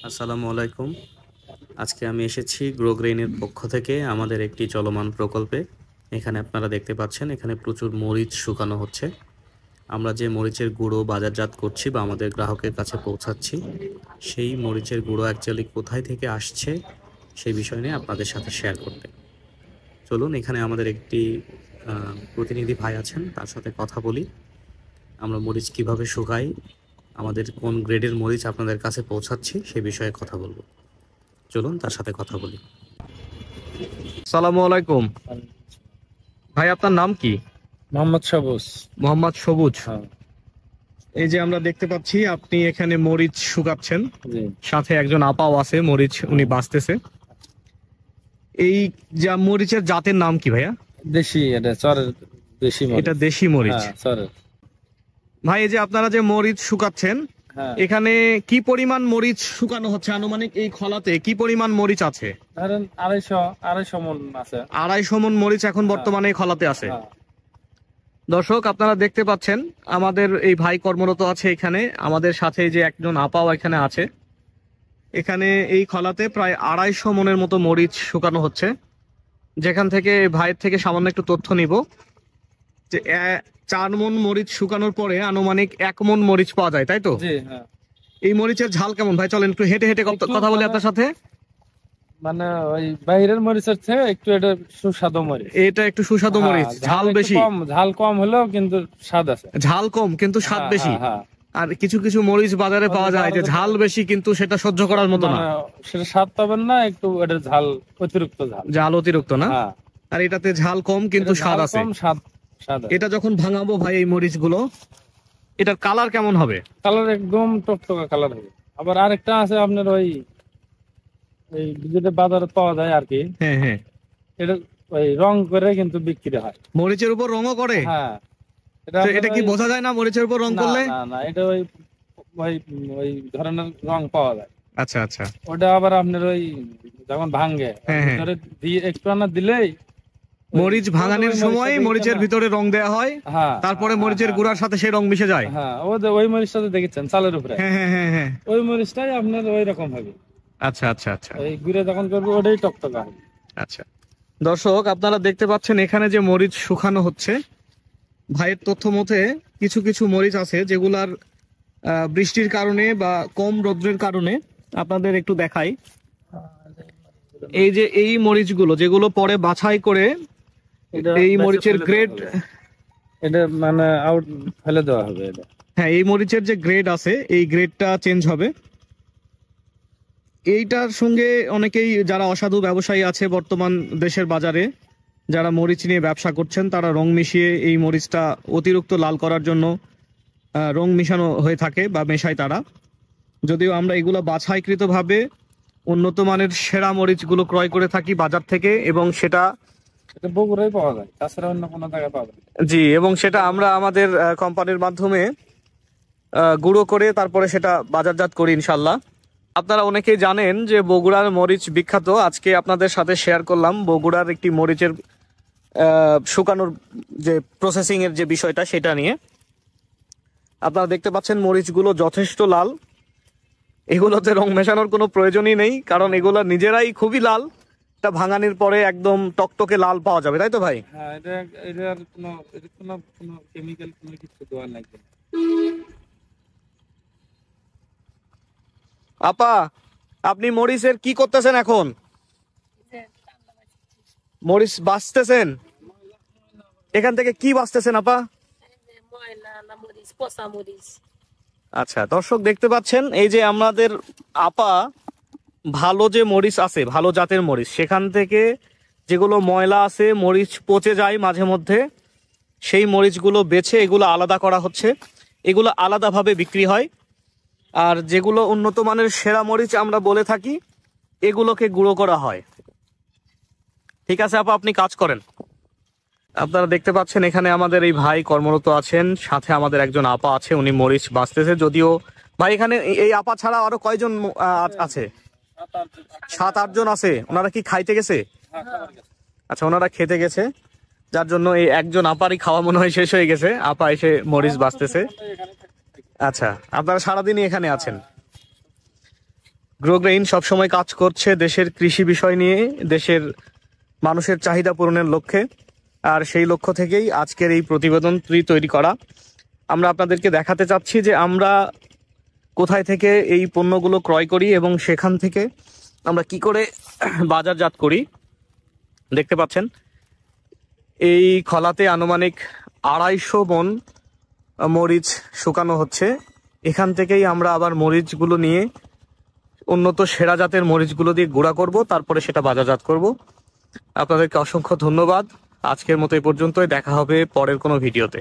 আসসালামু আলাইকুম। আজকে আমি এসেছি গ্রো গ্রেইনের পক্ষ থেকে আমাদের একটি চলমান প্রকল্পে। এখানে আপনারা দেখতে পাচ্ছেন এখানে প্রচুর মরিচ শুকানো হচ্ছে। আমরা যে মরিচের গুঁড়ো বাজারজাত করছি বা আমাদের গ্রাহকের কাছে পৌঁছাচ্ছি, সেই মরিচের গুঁড়ো অ্যাকচুয়ালি কোথায় থেকে আসছে সেই বিষয় নিয়ে আপনাদের সাথে শেয়ার করতে। চলুন এখানে আমাদের একটি প্রতিনিধি ভাই আছেন, তার সাথে কথা বলি। আমরা মরিচ কিভাবে শুকাই, আমাদের কোন গ্রেডের মরিচ আপনাদের কাছে পৌঁছাচ্ছি সে বিষয়ে কথা বলবো। চলুন তার সাথে কথা বলি। আসসালামু আলাইকুম ভাই, আপনার নাম কি? মোহাম্মদ সবুজ। মোহাম্মদ সবুজ। হ্যাঁ, এই যে আমরা দেখতে পাচ্ছি আপনি এখানে মরিচ শুকাচ্ছেন, জি। সাথে একজন আপাও আছে, মরিচ উনি বাছতেছে। এই যা মরিচের জাতের নাম কি ভাইয়া? দেশি, এটা চরের দেশি মরিচ। এটা দেশি মরিচ। হ্যাঁ, চরের। ভাই এই যে আপনারা যে মরিচ শুকাচ্ছেন, হ্যাঁ, এখানে কি পরিমাণ মরিচ শুকানো হচ্ছে? আনুমানিক এই খলাতে কি পরিমাণ মরিচ আছে? ধরেন 250 মন আছে। 250 মণ মরিচ এখন বর্তমানে এই খলাতে আছে। হ্যাঁ, দর্শক আপনারা দেখতে পাচ্ছেন আমাদের এই ভাই কর্মরত আছে এখানে, আমাদের সাথে যে একজন আপাও এখানে আছে। এখানে এই খলাতে প্রায় 250 মণের মতো মরিচ শুকানো হচ্ছে, যেখান থেকে ভাইয়ের থেকে সামান্য একটু তথ্য নিব যে 4 মণ মরিচ শুকানোর পরে আনুমানিক 1 মণ মরিচ পাওয়া যায়, তাই তো? জি। হ্যাঁ, এই মরিচের ঝাল কেমন ভাই? চলেন একটু হেঁটে হেঁটে কথা বলি আপনার সাথে। মানে ওই বাইরের মরিচের থেকে একটু এটা সুস্বাদু মরিচ। এটা একটু সুস্বাদু মরিচ, হ্যাঁ, ঝাল একটু বেশি। ঝাল কম হলেও কিন্তু স্বাদ আছে। ঝাল কম কিন্তু স্বাদ হ্যাঁ, বেশি। হ্যাঁ, হ্যাঁ। আর কিছু কিছু মরিচ বাজারে পাওয়া যায় যে ঝাল বেশি কিন্তু সেটা সহ্য করার মতো না। মানে সেটা স্বাদ পাবেন না, একটু এটা ঝাল, অতিরিক্ত ঝাল। ঝাল অতিরিক্ত না? হ্যাঁ। আর এটাতে ঝাল কম কিন্তু এটা স্বাদ ঝাল আছে। কম, স্বাদ আছে। এটা যখন ভাঙাবো ভাই এই মরিচ গুলো, এটার কালার কেমন হবে? কালার একদম টকটকা কালার হবে। আবার আরেকটা আছে আপনার ওই যেটা বাজারে পাওয়া যায় আর কি, হ্যাঁ হ্যাঁ, এটা ওই রং করে কিন্তু বিক্রি হয়। মরিচের উপর রঙও করে? হ্যাঁ, তো এটা কি বোঝা যায় না মরিচের উপর রং না করলে? না না, এটা ওই ওই ওই ধরনের রং পাওয়া যায়। আচ্ছা আচ্ছা। ওটা আবার আপনার ওই যখন ভাঙে হ্যাঁ, হ্যাঁ। ভিতরে দিয়ে একটু আনা দিলেই মরিচ ভাঙানোর সময় মরিচের ভিতরে রং দেয়া হয়, হ্যাঁ, তারপরে মরিচের গুঁড়ার সাথে সেই রং মিশে যায়। হ্যাঁ, ওই মরিচটা তো দেখেছেন চালের উপরে। হ্যাঁ হ্যাঁ হ্যাঁ হ্যাঁ। ওই মরিচটাই আপনার ওই রকম হবে। আচ্ছা আচ্ছা আচ্ছা ওই গুঁড়ে যখন করবে ওটাই টকটকা হবে। আচ্ছা। দর্শক আপনারা দেখতে পাচ্ছেন এখানে যে মরিচ শুকানো হচ্ছে, ভাইয়ের তথ্য মতে কিছু কিছু মরিচ আছে যেগুলার বৃষ্টির কারণে বা কম রৌদ্রের কারণে, আপনাদের একটু দেখাই। এই যে এই মরিচগুলো যেগুলো পরে বাছাই করে এই মরিচের গ্রেড, এটা মানে আউট ফেলে দেওয়া হবে এটা। হ্যাঁ এই মরিচের যে গ্রেড আছে এই গ্রেডটা চেঞ্জ হবে। এইটার সঙ্গে অনেকেই যারা অসাধু ব্যবসায়ী আছে বর্তমান দেশের বাজারে, যারা মরিচ নিয়ে ব্যবসা করছেন, তারা রং মিশিয়ে এই মরিচটা অতিরিক্ত লাল করার জন্য রং মিশানো হয়ে থাকে বা মেশায় তারা। যদিও আমরা এগুলো বাছাইকৃতভাবে উন্নত মানের সেরা মরিচগুলো ক্রয় করে থাকি বাজার থেকে, এবং সেটা এটা বগুড়ায় পাওয়া যায়, তাছাড়া অন্য কোনো জায়গায় পাওয়া যায় না। জি, এবং সেটা আমরা আমাদের কোম্পানির মাধ্যমে গুঁড়ো করে তারপরে সেটা বাজারজাত করি ইনশাল্লাহ। আপনারা অনেকেই জানেন যে বগুড়ার মরিচ বিখ্যাত। আজকে আপনাদের সাথে শেয়ার করলাম বগুড়ার একটি মরিচের শুকানোর যে প্রসেসিং এর যে বিষয়টা সেটা নিয়ে। আপনারা দেখতে পাচ্ছেন মরিচগুলো যথেষ্ট লাল, এগুলোতে রং মেশানোর কোনো প্রয়োজনই নেই, কারণ এগুলো নিজেরাই খুবই লাল। এটা ভাঙানির পরে একদম টকটকে লাল পাওয়া যাবে, তাই তো ভাই? হ্যাঁ, এটার কোনো কেমিক্যাল কোনো কিছু দেওয়া লাগবে না। আপা, আপনি মরিচের কি করতেছেন এখন? মরিচ বাছতেছেন? এখান থেকে কি বাছতেছেন আপা? আচ্ছা দর্শক দেখতে পাচ্ছেন এই যে আমাদের আপা ভালো যে মরিচ আছে, ভালো জাতের মরিচ, সেখান থেকে যেগুলো ময়লা আছে, মরিচ পচে যায় মাঝে মধ্যে, সেই মরিচগুলো বেছে এগুলো আলাদা করা হচ্ছে। এগুলো আলাদাভাবে বিক্রি হয়। আর যেগুলো উন্নত মানের সেরা মরিচ আমরা বলে থাকি, এগুলোকে গুঁড়ো করা হয়। ঠিক আছে আপা, আপনি কাজ করেন। আপনারা দেখতে পাচ্ছেন এখানে আমাদের এই ভাই কর্মরত আছেন, সাথে আমাদের একজন আপা আছে, উনি মরিচ বাছতেছে। যদিও ভাই এখানে এই আপা ছাড়া আরো কয়জন আছে? 7-8 জন আছে। ওনারা কি খাইতে গেছে? আচ্ছা, ওনারা খেতে গেছে, যার জন্য এই একজন আপারই খাওয়া মনে হয় শেষ হয়ে গেছে। আপা এসে মরিচ বাছতেছে। আচ্ছা, আপনারা সারাদিনই এখানে আছেন। গ্রোগ্রেইন সবসময় কাজ করছে দেশের কৃষি বিষয় নিয়ে, দেশের মানুষের চাহিদা পূরণের লক্ষ্যে। আর সেই লক্ষ্য থেকেই আজকের এই প্রতিবেদনটি তৈরি করা। আমরা আপনাদেরকে দেখাতে চাচ্ছি যে আমরা কোথায় থেকে এই পণ্যগুলো ক্রয় করি এবং সেখান থেকে আমরা কি করে বাজারজাত করি। দেখতে পাচ্ছেন এই খলাতে আনুমানিক 250 মণ মরিচ শুকানো হচ্ছে। এখান থেকেই আমরা আবার মরিচগুলো নিয়ে উন্নত সেরা জাতের মরিচগুলো দিয়ে গুঁড়া করব, তারপরে সেটা বাজারজাত করব। আপনাদেরকে অসংখ্য ধন্যবাদ। আজকের মতো এই পর্যন্তই, দেখা হবে পরের কোনো ভিডিওতে।